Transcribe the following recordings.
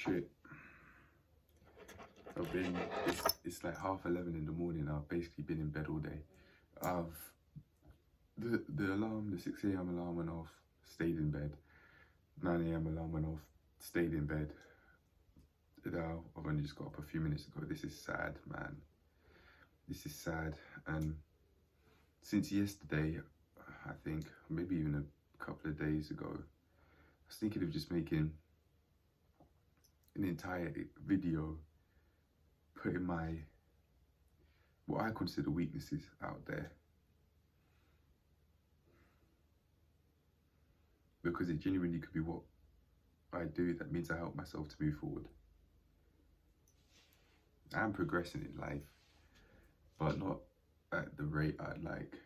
shit. It's like 11:30 in the morning. I've basically been in bed all day. The alarm, the 6 a.m. alarm went off, stayed in bed. 9 a.m. alarm went off, stayed in bed. Now I've only just got up a few minutes ago. This is sad, man. This is sad. And since yesterday, I think, maybe even a couple of days ago, I was thinking of just making an entire video, putting what I consider weaknesses out there. Because it genuinely could be what I do that means I help myself to move forward. I'm progressing in life, but not at the rate I'd like.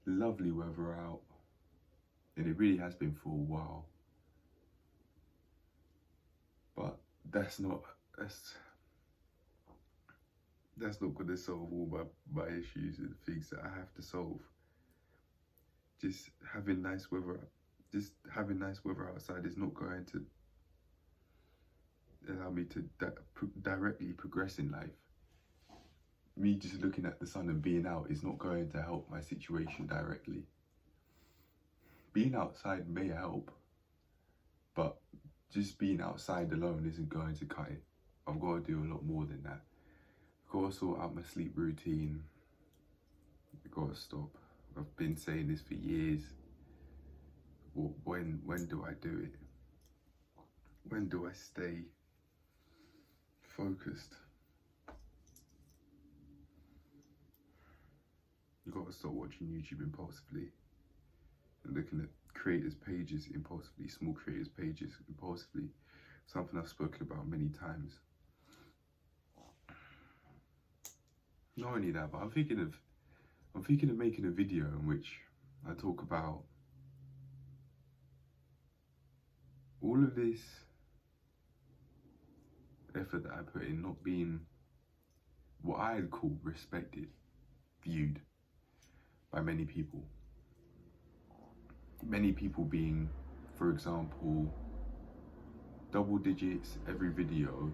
Lovely weather out, and it really has been for a while. But that's not going to solve all my issues and things that I have to solve. Just having nice weather outside is not going to allow me to directly progress in life. Me just looking at the sun and being out is not going to help my situation directly. Being outside may help, but just being outside alone isn't going to cut it. I've got to do a lot more than that. I've got to sort out my sleep routine. I've got to stop. I've been saying this for years. When do I do it? When do I stay focused? You've got to stop watching YouTube impulsively and looking at creators' pages impulsively, small creators' pages impulsively. Something I've spoken about many times. Not only that, but I'm thinking of making a video in which I talk about all of this effort that I put in not being what I'd call respected, viewed by many people. Many people being, for example, double digits every video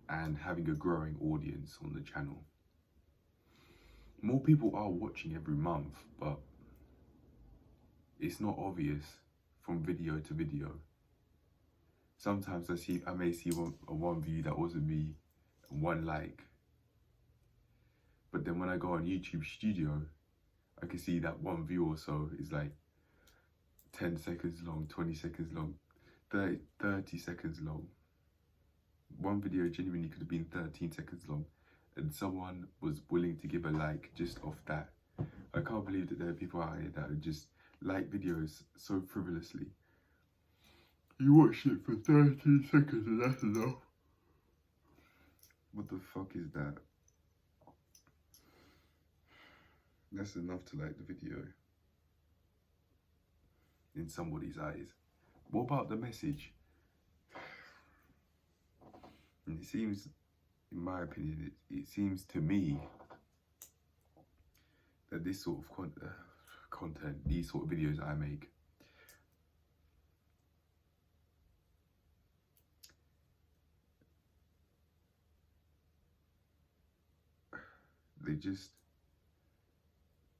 and having a growing audience on the channel. More people are watching every month, but it's not obvious from video to video. Sometimes I may see one view that wasn't me, and one like. But then when I go on YouTube Studio, I can see that one view or so is like 10 seconds long, 20 seconds long, 30 seconds long. One video genuinely could have been 13 seconds long, and someone was willing to give a like just off that. I can't believe that there are people out here that just like videos so frivolously. You watch it for 13 seconds and that's enough. What the fuck is that? That's enough to like the video in somebody's eyes. What about the message? And it seems, in my opinion, it seems to me that this sort of content, these sort of videos I make,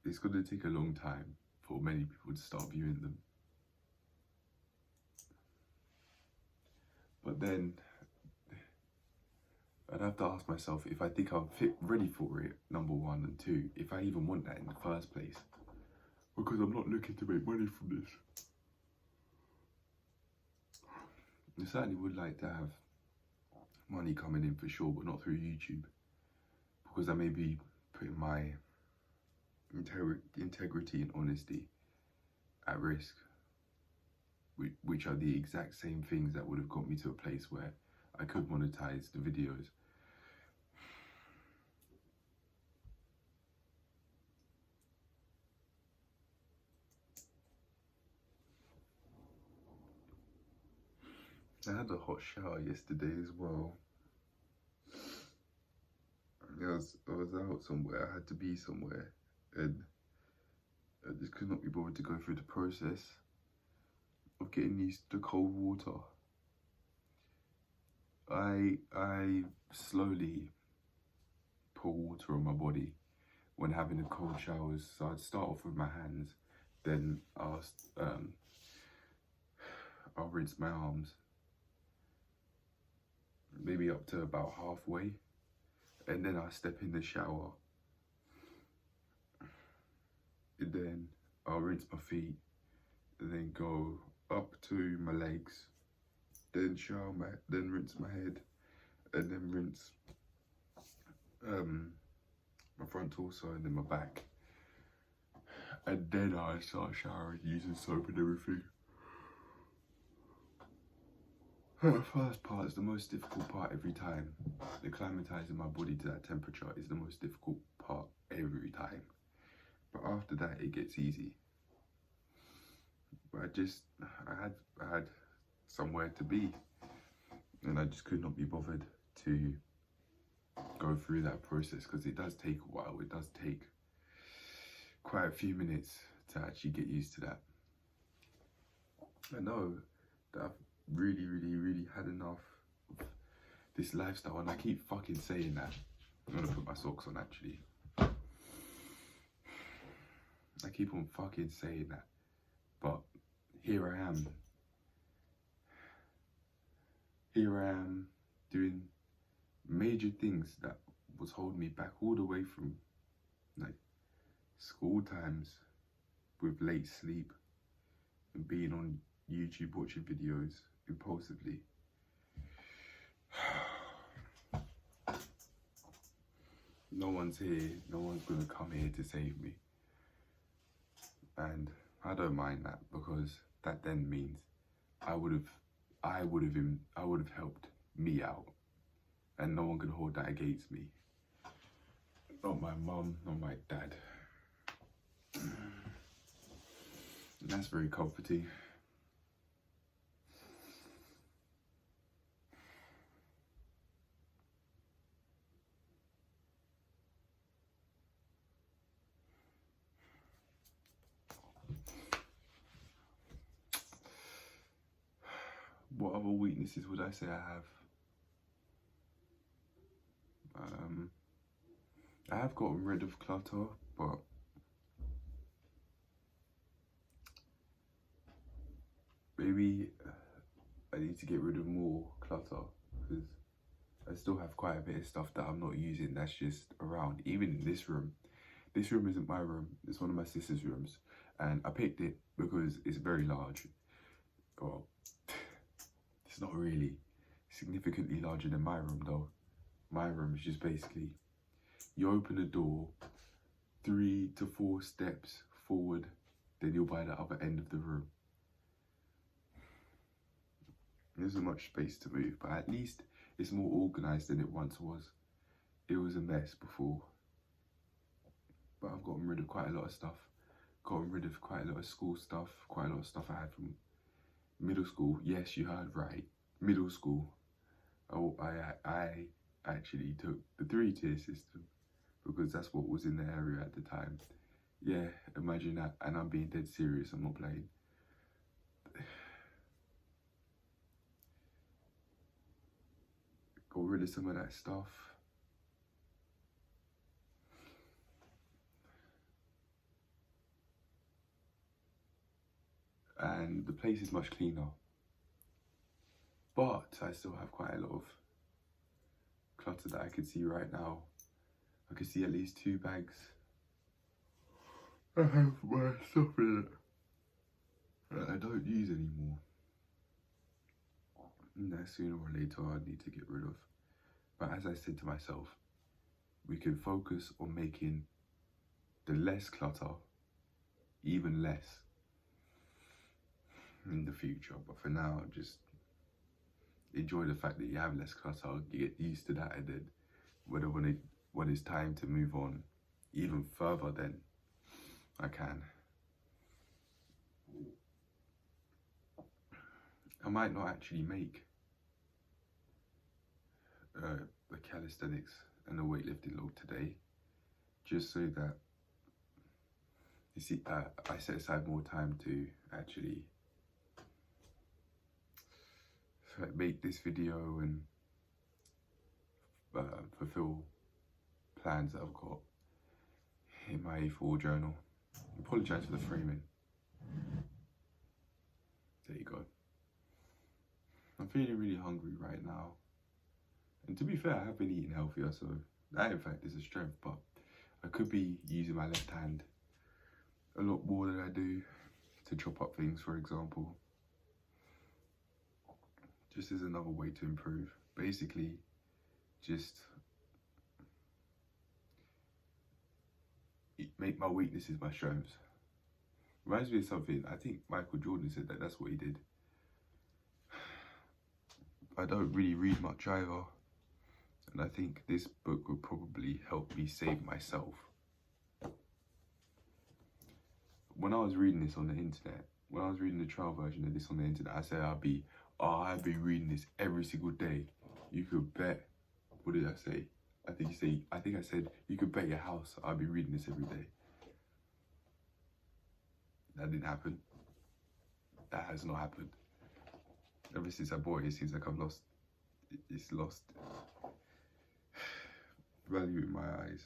it's going to take a long time for many people to start viewing them. But then I'd have to ask myself if I think I'm ready for it, number one, and two, if I even want that in the first place. Because I'm not looking to make money from this. I certainly would like to have money coming in for sure, but not through YouTube. Because I may be putting my integrity and honesty at risk, which are the exact same things that would have got me to a place where I could monetize the videos. I had a hot shower yesterday as well. I was out somewhere, I had to be somewhere, and I just could not be bothered to go through the process of getting used to cold water I slowly pour water on my body when having a cold showers. So I'd start off with my hands, then I'll rinse my arms, maybe up to about halfway, and then I'll step in the shower, and then I'll rinse my feet, and then go up to my legs, then then rinse my head, and then rinse my front torso and then my back, and then I start showering using soap and everything. The first part is the most difficult part every time. Acclimatizing my body to that temperature is the most difficult part every time. But after that, it gets easy. But I had somewhere to be, and I just could not be bothered to go through that process, because it does take a while. It does take quite a few minutes to actually get used to that. I know that I've really had enough of this lifestyle, and I keep fucking saying that. I'm gonna put my socks on actually. I keep on fucking saying that, but here I am doing major things that was holding me back all the way from like school times, with late sleep and being on YouTube watching videos impulsively. No one's here, no one's gonna come here to save me. And I don't mind that, because that then means I would have helped me out, and no one can hold that against me. Not my mum, not my dad. And that's very comforting. What other weaknesses would I say I have? I have gotten rid of clutter, but maybe I need to get rid of more clutter, because I still have quite a bit of stuff that I'm not using that's just around. Even in this room. This room isn't my room, it's one of my sister's rooms, and I picked it because it's very large. Well, it's not really significantly larger than my room though. My room is just basically, you open the door 3 to 4 steps forward, then you're by the other end of the room. There isn't much space to move, but at least it's more organised than it once was. It was a mess before. But I've gotten rid of quite a lot of stuff. Gotten rid of quite a lot of school stuff, quite a lot of stuff I had from middle school. Yes, you heard right, middle school. Oh, I actually took the 3-tier system, because that's what was in the area at the time. Yeah, imagine that, and I'm being dead serious, I'm not playing. Got rid of some of that stuff. And the place is much cleaner. But I still have quite a lot of clutter that I can see right now. I can see at least 2 bags. I have my stuff in it that I don't use anymore. And that sooner or later I need to get rid of. But as I said to myself, we can focus on making the less clutter even less in the future. But for now, just enjoy the fact that you have less clutter, you get used to that, and then when it's time to move on even further, then I can. I might not actually make the calisthenics and the weightlifting log today, just so that, you see, I set aside more time to actually make this video and fulfill plans that I've got in my A4 journal. Apologise for the framing. There you go. I'm feeling really hungry right now. And to be fair, I have been eating healthier, so that in fact is a strength, but I could be using my left hand a lot more than I do to chop up things, for example. Just as another way to improve. Basically, just make my weaknesses my strengths. Reminds me of something, I think Michael Jordan said that's what he did. I don't really read much either, and I think this book would probably help me save myself. When I was reading this on the internet, when I was reading the trial version of this on the internet, I said I'd be reading this every single day. You could bet, what did I say? I think I said you could bet your house I'd be reading this every day. That didn't happen. That has not happened. Ever since I bought it, it seems like I've lost value in my eyes.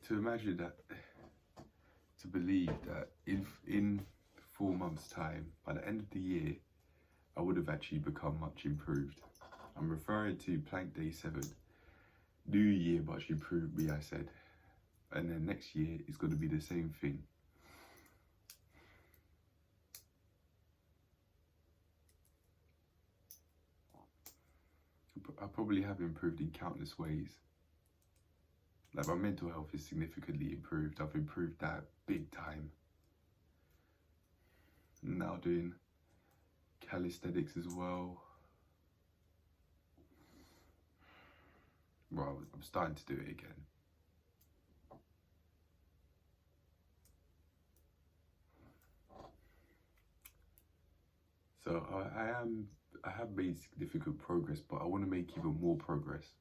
To imagine that, to believe that in 4 months' time, by the end of the year, I would have actually become much improved. I'm referring to Plank Day 7. New year much improved me, I said. And then next year is going to be the same thing. I probably have improved in countless ways. Like, my mental health is significantly improved. I've improved that big time. I'm now doing calisthenics as well. Well, I'm starting to do it again. So I have made significant progress, but I want to make even more progress.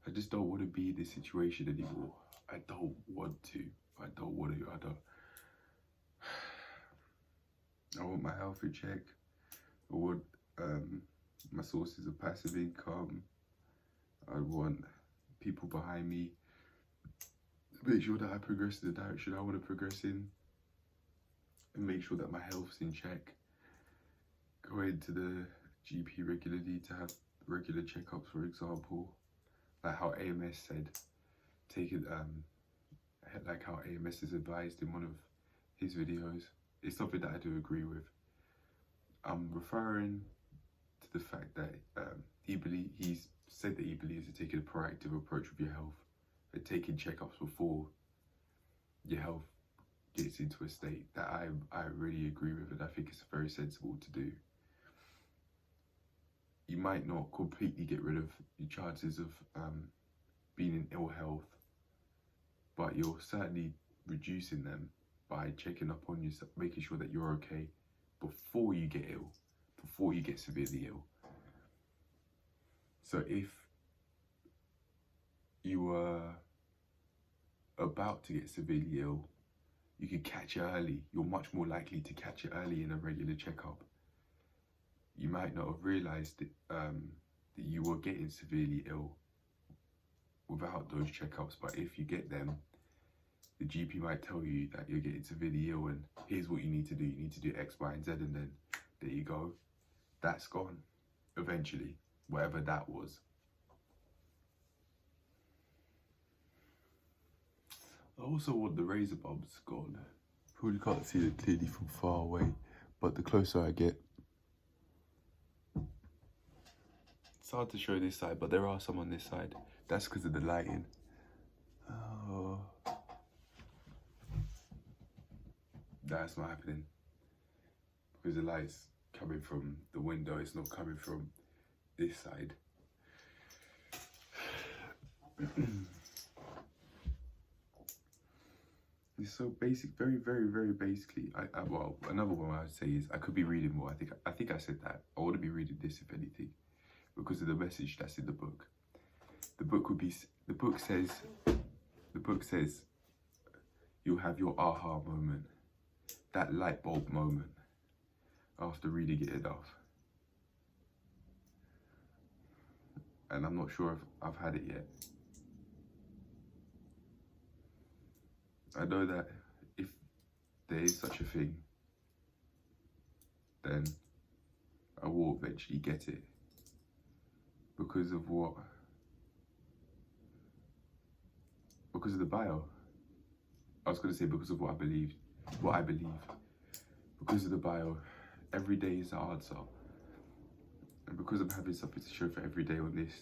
I just don't want to be in this situation anymore. I don't want to. I want my health in check. I want my sources of passive income. I want people behind me to make sure that I progress in the direction I want to progress in, and make sure that my health's in check. Go into the GP regularly to have regular checkups, for example, like how AMS said, take it, like how AMS is advised in one of his videos. It's something that I do agree with. I'm referring to the fact that he's said that he believes in taking a proactive approach with your health and taking checkups before your health gets into a state that I really agree with, and I think it's very sensible to do. You might not completely get rid of your chances of being in ill health, but you're certainly reducing them by checking up on yourself, making sure that you're okay before you get ill, before you get severely ill. So if you were about to get severely ill, you could catch it early. You're much more likely to catch it early in a regular checkup. You might not have realised that you were getting severely ill without those checkups, but if you get them, the GP might tell you that you're getting severely ill and here's what you need to do. You need to do X, Y, and Z, and then there you go. That's gone eventually, whatever that was. I also want the razor bumps gone. Probably can't see them clearly from far away, but the closer I get, it's hard to show this side, but there are some on this side. That's because of the lighting. Oh. That's not happening. Because the light's coming from the window, it's not coming from this side. It's so basic, very, very, very basically. Well, another one I would say is I could be reading more. I think I said that. I want to be reading this, if anything, because of the message that's in the book. The book says you'll have your aha moment, that light bulb moment after reading it enough. And I'm not sure if I've had it yet. I know that if there is such a thing, then I will eventually get it. Because of what? Because of the bio. I was going to say because of what I believe. Because of the bio. Every day is the answer. And because I'm having something to show for every day on this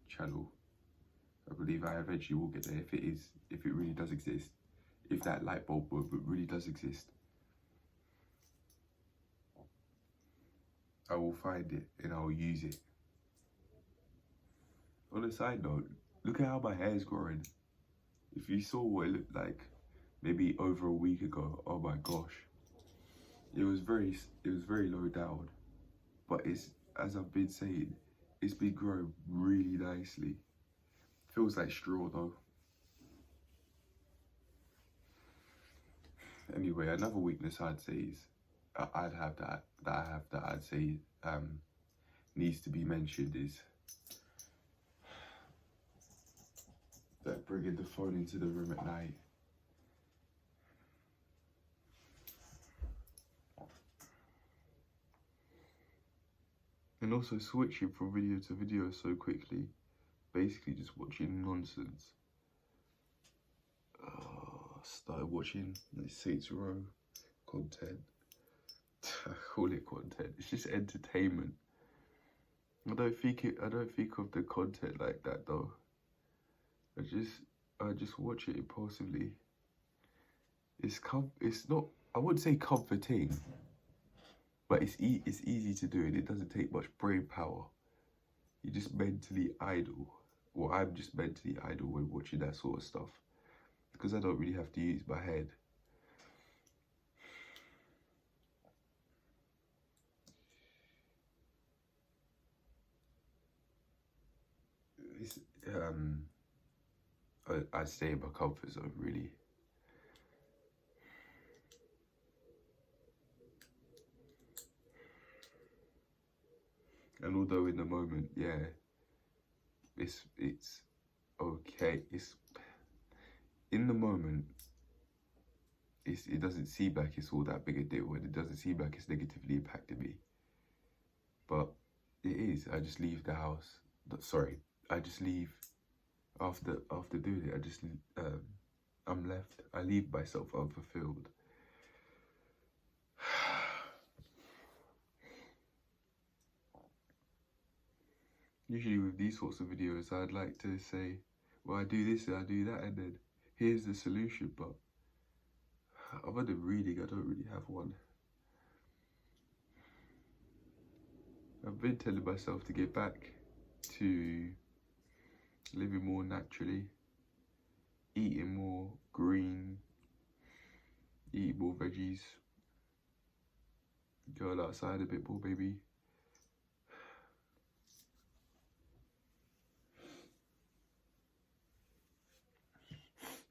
channel, I believe I eventually will get there if it really does exist. If that light bulb really does exist. I will find it and I will use it. On a side note, look at how my hair is growing. If you saw what it looked like maybe over a week ago, oh my gosh. It was very low down. But it's, as I've been saying, it's been growing really nicely. Feels like straw though. Anyway, another weakness I'd say is I'd say needs to be mentioned is that bringing the phone into the room at night. And also switching from video to video so quickly, basically just watching nonsense. Started watching Saints Row content. I call it content. It's just entertainment. I don't think of the content like that though. I just watch it impulsively. It's not, I wouldn't say comforting, but it's easy to do and it doesn't take much brain power. You're just mentally idle. Well, I'm just mentally idle when watching that sort of stuff because I don't really have to use my head. I stay in my comfort zone really. And although in the moment, yeah, it's okay. It's in the moment. It doesn't seem like it's all that big a deal, and it doesn't seem like it's negatively impacted me. But it is. I just leave the house. Sorry, I just leave after doing it. I just I'm left. I leave myself unfulfilled. Usually with these sorts of videos, I'd like to say, well, I do this and I do that, and then here's the solution. But other than reading, I don't really have one. I've been telling myself to get back to living more naturally, eating more green, eating more veggies, going outside a bit more, maybe.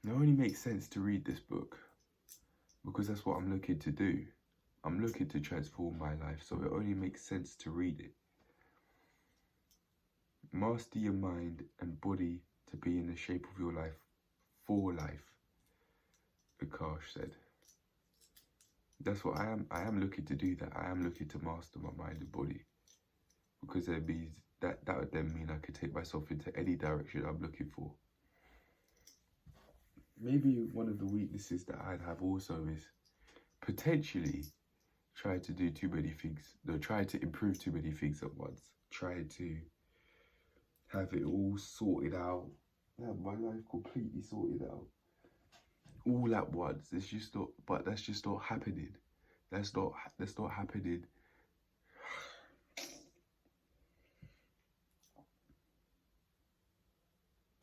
It only makes sense to read this book because that's what I'm looking to do. I'm looking to transform my life, so it only makes sense to read it. Master your mind and body to be in the shape of your life for life, Akash said. That's what I am. I am looking to do that. I am looking to master my mind and body because that means that would then mean I could take myself into any direction I'm looking for. Maybe one of the weaknesses that I'd have also is potentially try to do too many things. No, try to improve too many things at once. Try to have it all sorted out. Have my life completely sorted out. All at once. It's just not, but that's just not happening. That's not happening.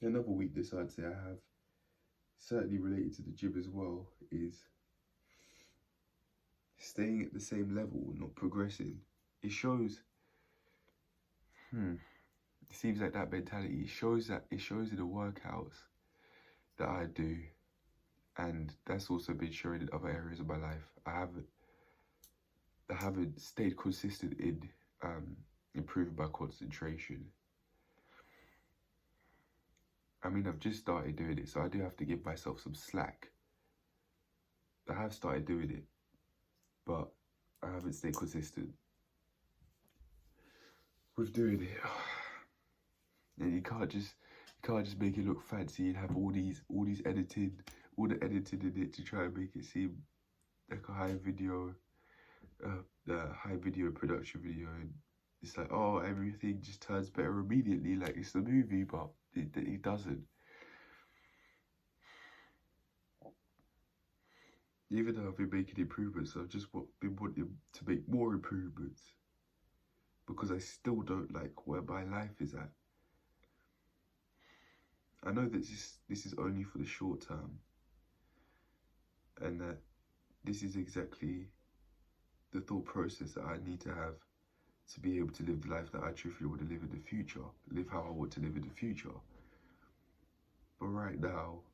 Another weakness I'd say I have, certainly related to the gym as well, is staying at the same level and not progressing. It shows, it seems like that mentality, it shows in the workouts that I do, And that's also been shown in other areas of my life. I haven't stayed consistent in improving my concentration. I mean, I've just started doing it, so I do have to give myself some slack. I have started doing it, but I haven't stayed consistent with doing it. And you can't just make it look fancy and have all the editing in it to try and make it seem like a high video production video, and it's like, oh, everything just turns better immediately, like it's the movie, but it doesn't. Even though I've been making improvements, I've just been wanting to make more improvements, because I still don't like where my life is at. I know that this is only for the short term, and that this is exactly the thought process that I need to have to be able to live the life that I truthfully want to live in the future, live how I want to live in the future. But right now,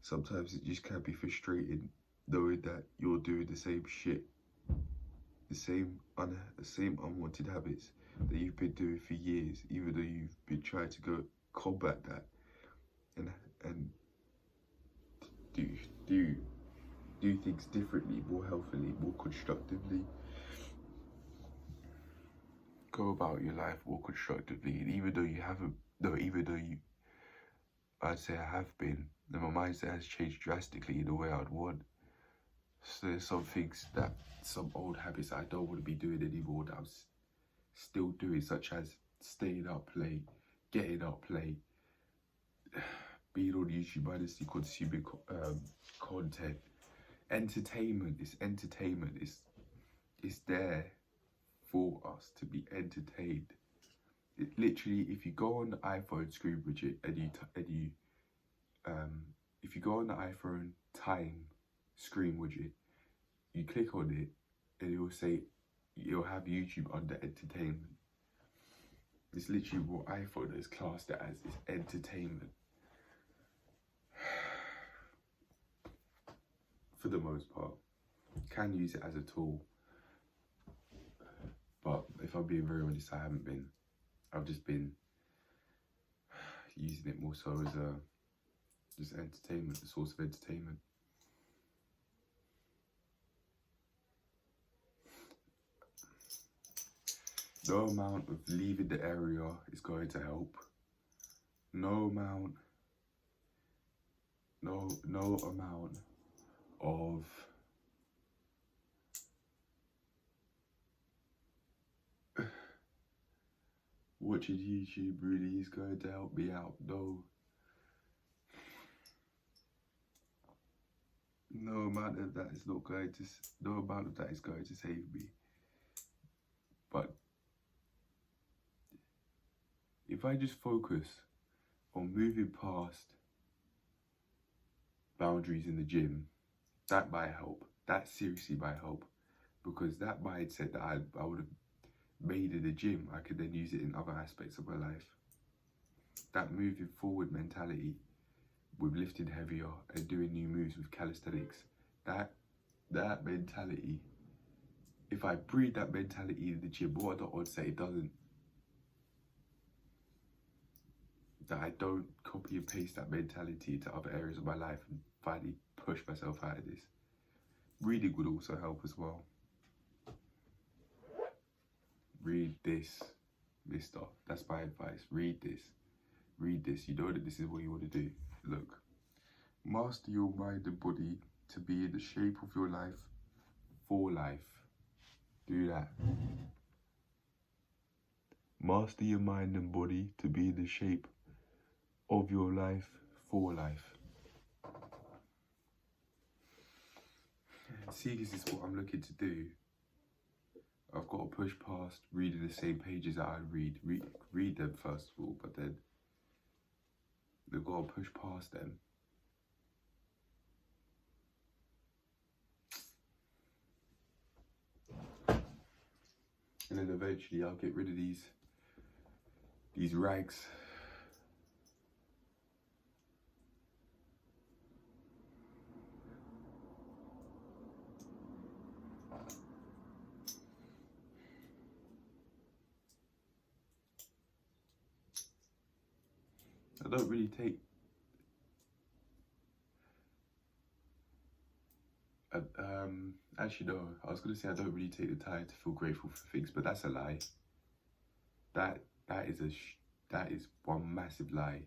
sometimes it just can be frustrating knowing that you're doing the same shit, the same unwanted habits that you've been doing for years, even though you've been trying to go combat that and do things differently, more healthily, more constructively. Go about your life more constructively, and even though I'd say I have been, and my mindset has changed drastically in the way I'd want. So there's some things, some old habits that I don't want to be doing anymore that I'm still doing, such as staying up late, getting up late, being on YouTube mindlessly consuming content. Entertainment. It's there for us to be entertained. It literally, if you go on the iPhone screen widget if you go on the iPhone time screen widget, you click on it and it'll have YouTube under entertainment. It's literally what iPhone has classed it as, is entertainment. For the most part. Can use it as a tool. But if I'm being very honest, I haven't been. I've just been using it more so as just entertainment, a source of entertainment. No amount of leaving the area is going to help. No amount of watching YouTube really is going to help me out. No amount of that is going to save me. But if I just focus on moving past boundaries in the gym, that might help. That seriously might help, because that mindset that I would have made in the gym, I could then use it in other aspects of my life. That moving forward mentality with lifting heavier and doing new moves with calisthenics, that mentality, if I breed that mentality in the gym, what are the odds that it doesn't? That I don't copy and paste that mentality into other areas of my life and finally push myself out of this. Reading would also help as well. Read this, mister. That's my advice. Read this. You know that this is what you want to do. Look, master your mind and body to be in the shape of your life for life. Do that. Master your mind and body to be in the shape of your life for life. See, this is what I'm looking to do. I've got to push past reading the same pages that I read them first of all, but then they've got to push past them. And then eventually I'll get rid of these rags. I don't really take. Actually, no. I was gonna say I don't really take the time to feel grateful for things, but that's a lie. That that is that is one massive lie.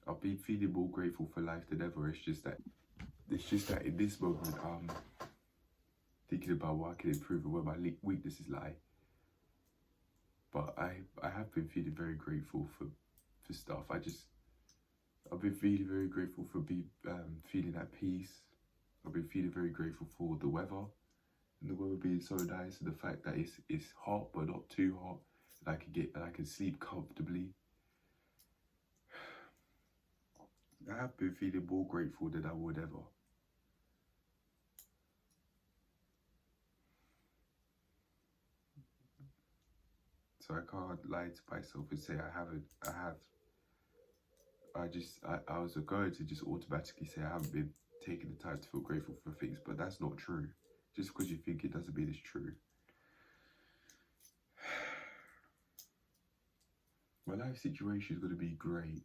I've been feeling more grateful for life than ever. It's just that in this moment, I'm thinking about what I can improve and where my weaknesses lie. But I have been feeling very grateful for stuff. I've been feeling very grateful for feeling at peace. I've been feeling very grateful for the weather, and the weather being so nice, and the fact that it's hot but not too hot, and I can sleep comfortably. I have been feeling more grateful than I would ever. So I can't lie to myself and say I haven't. I have. I was going to just automatically say I haven't been taking the time to feel grateful for things, but that's not true. Just because you think it doesn't mean it's true. My life situation is going to be great.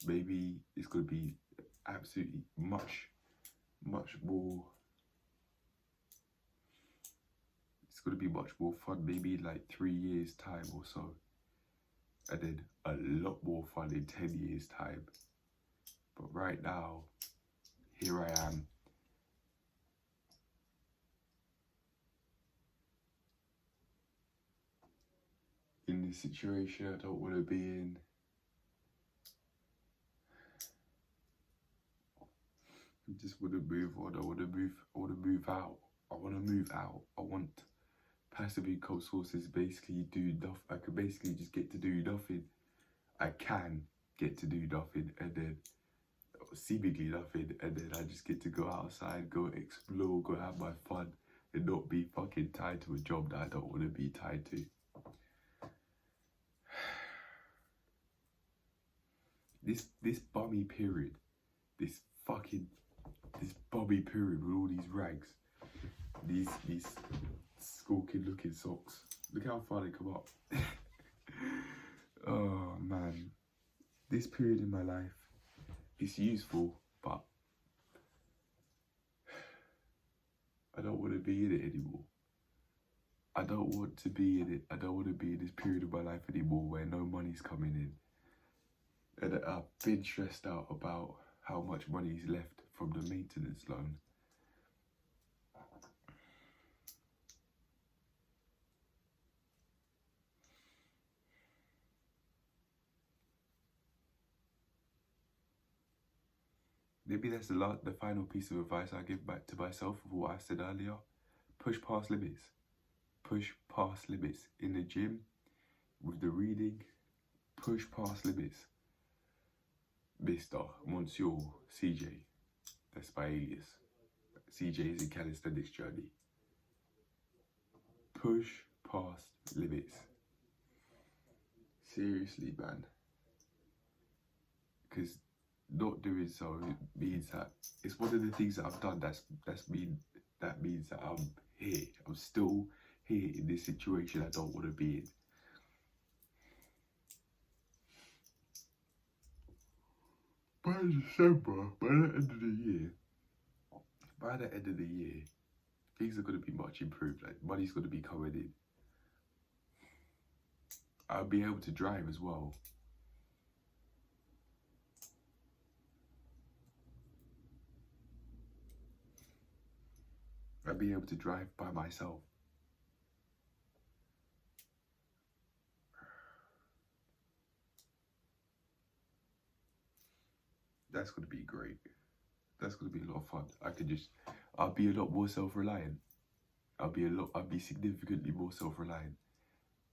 Maybe it's going to be absolutely much more. It's going to be much more fun, maybe in like 3 years' time or so. And then a lot more fun in 10 years' time. But right now, here I am. In this situation I don't want to be in. I just want to move on. I want to move out. I want to move out. I want passive income sources. Basically do nothing. I can basically just get to do nothing. I can get to do nothing, and then seemingly nothing, and then I just get to go outside, go explore, go have my fun, and not be fucking tied to a job that I don't want to be tied to. This bummy period, this bummy period with all these rags, these skulking looking socks. Look how far they come up. Oh man, this period in my life is useful, but I don't want to be in it anymore. I don't want to be in it. I don't want to be in this period of my life anymore where no money's coming in. And I've been stressed out about how much money is left from the maintenance loan. Maybe that's the final piece of advice I give back to myself of what I said earlier. Push past limits. Push past limits. In the gym, with the reading, push past limits. Mr. Monsieur CJ. That's my alias. CJ is in calisthenics journey. Push past limits. Seriously, man. Because not doing so means that it's one of the things that I've done that means that I'm here. I'm still here in this situation I don't want to be in. By December, by the end of the year, things are going to be much improved. Like, money's going to be coming in. I'll be able to drive as well. I'll be able to drive by myself. That's going to be great. That's going to be a lot of fun. I'll be a lot more self-reliant. I'll be significantly more self-reliant.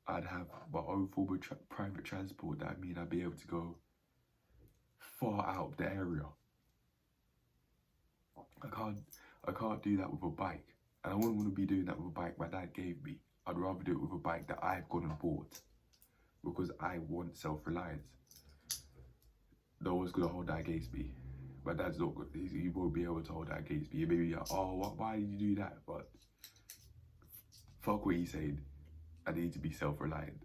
I'd have my own form of private transport. That means I'd be able to go far out of the area. I can't do that with a bike. And I wouldn't want to be doing that with a bike my dad gave me. I'd rather do it with a bike that I've gone and bought. Because I want self-reliance. No one's going to hold that against me. My dad's not good. He won't be able to hold that against me. He may be like, oh, why did you do that? But fuck what he's saying. I need to be self-reliant.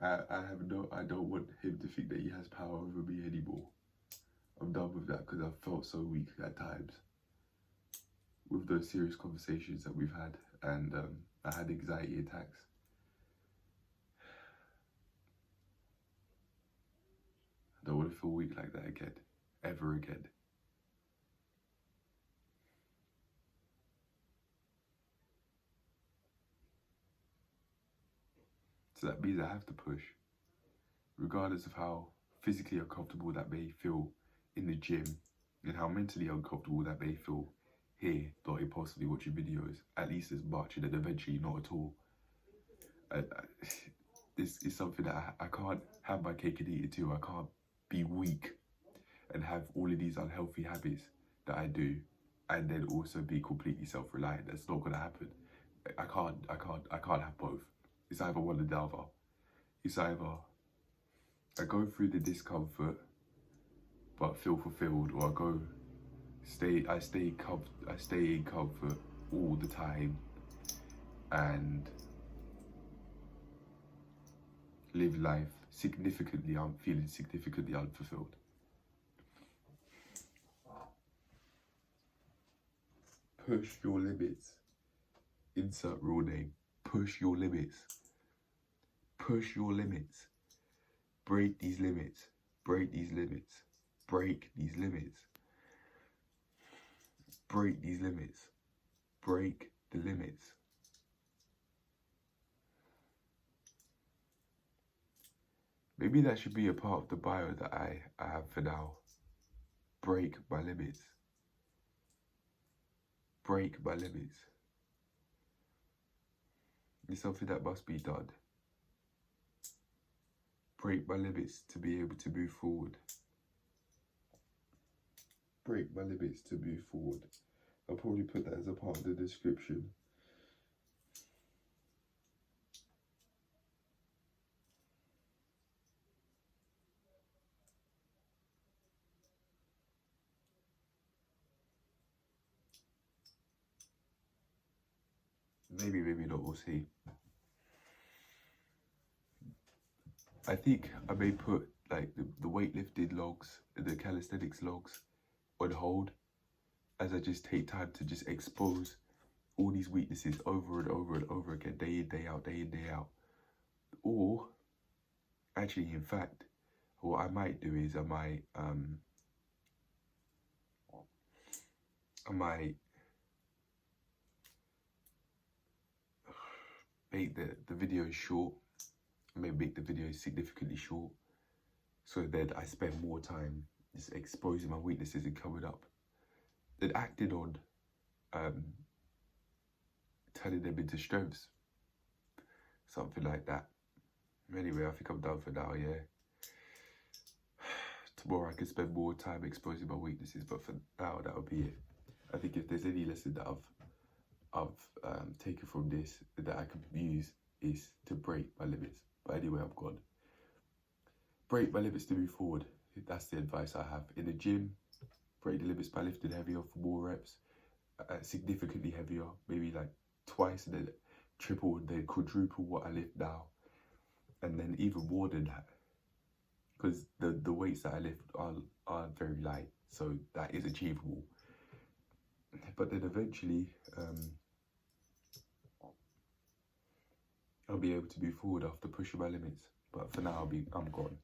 I don't want him to think that he has power over me anymore. I'm done with that because I've felt so weak at times with those serious conversations that we've had, and I had anxiety attacks. I don't want to feel weak like that again, ever again. So that means I have to push, regardless of how physically uncomfortable that may feel in the gym and how mentally uncomfortable that may feel here, not impulsively watching videos, at least as much, and then eventually not at all. This is something that I can't have my cake and eat it too. I can't be weak and have all of these unhealthy habits that I do and then also be completely self-reliant. That's not going to happen. I can't have both. It's either one or the other. It's either I go through the discomfort but feel fulfilled, or I stay in comfort all the time and live life feeling significantly unfulfilled. Push your limits. Insert real name. Push your limits. Push your limits. Break these limits. Break these limits. Break these limits. Break these limits. Break the limits. Maybe that should be a part of the bio that I have for now. Break my limits. Break my limits. It's something that must be done. Break my limits to be able to move forward. Break my limits to move forward. I'll probably put that as a part of the description. Maybe not, we'll see. I think I may put like the weightlifting logs, the calisthenics logs on hold as I just take time to just expose all these weaknesses over and over and over again, day in, day out, day in, day out. Or, actually, in fact, what I might do is I might make the videos short. I may make the videos significantly short, so then I spend more time just exposing my weaknesses and coming up, then acting on turning them into strengths, something like that. Anyway, I think I'm done for now. Yeah. Tomorrow I can spend more time exposing my weaknesses, but for now that'll be it. I think if there's any lesson that I've taken from this that I can use is to break my limits. But anyway, I'm gone. Break my limits to move forward. That's the advice I have. In the gym, break the limits by lifting heavier for more reps, significantly heavier, maybe like twice and then triple and then quadruple what I lift now. And then even more than that, because the weights that I lift are very light, so that is achievable. But then eventually, I'll be able to move forward after pushing my limits. But for now, I'm gone.